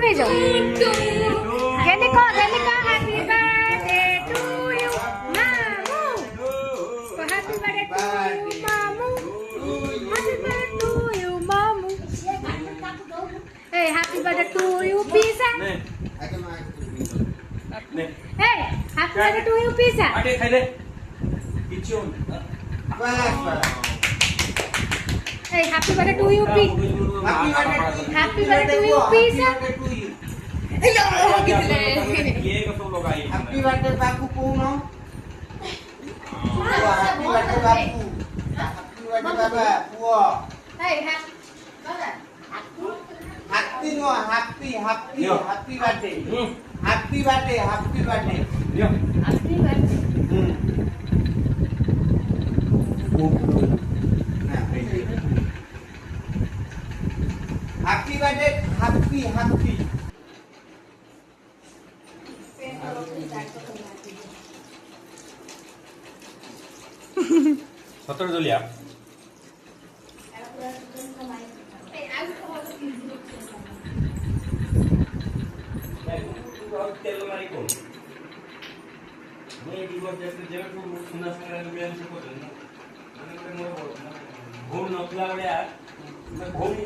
કહી જાઓ કેલી કો હેપી બર્થડે ટુ યુ મામુ હેપી બર્થડે ટુ યુ મામુ હેપી બર્થડે ટુ યુ મામુ એ happy birthday to you pizza એ happy birthday to you pizza આટે ખાઈ લે કિચો બસ Hey, happy birthday to you, Pete. Happy birthday to you, Pizza. Hello, gitne. ये कसो लोग आई हैप्पी बर्थडे बापू को no happy birthday Bapu happy birthday Baba पुओ Hey, happy no happy birthday happy birthday લ્યો happy birthday. Happy birthday happy સતર જોલિયા તેલ મારી કોણ મેં દિવસ જશે જેવું સુના સંગ્રહ મેં શકો છો મને ઘોડ નો ખલાવડ્યા ઘોડ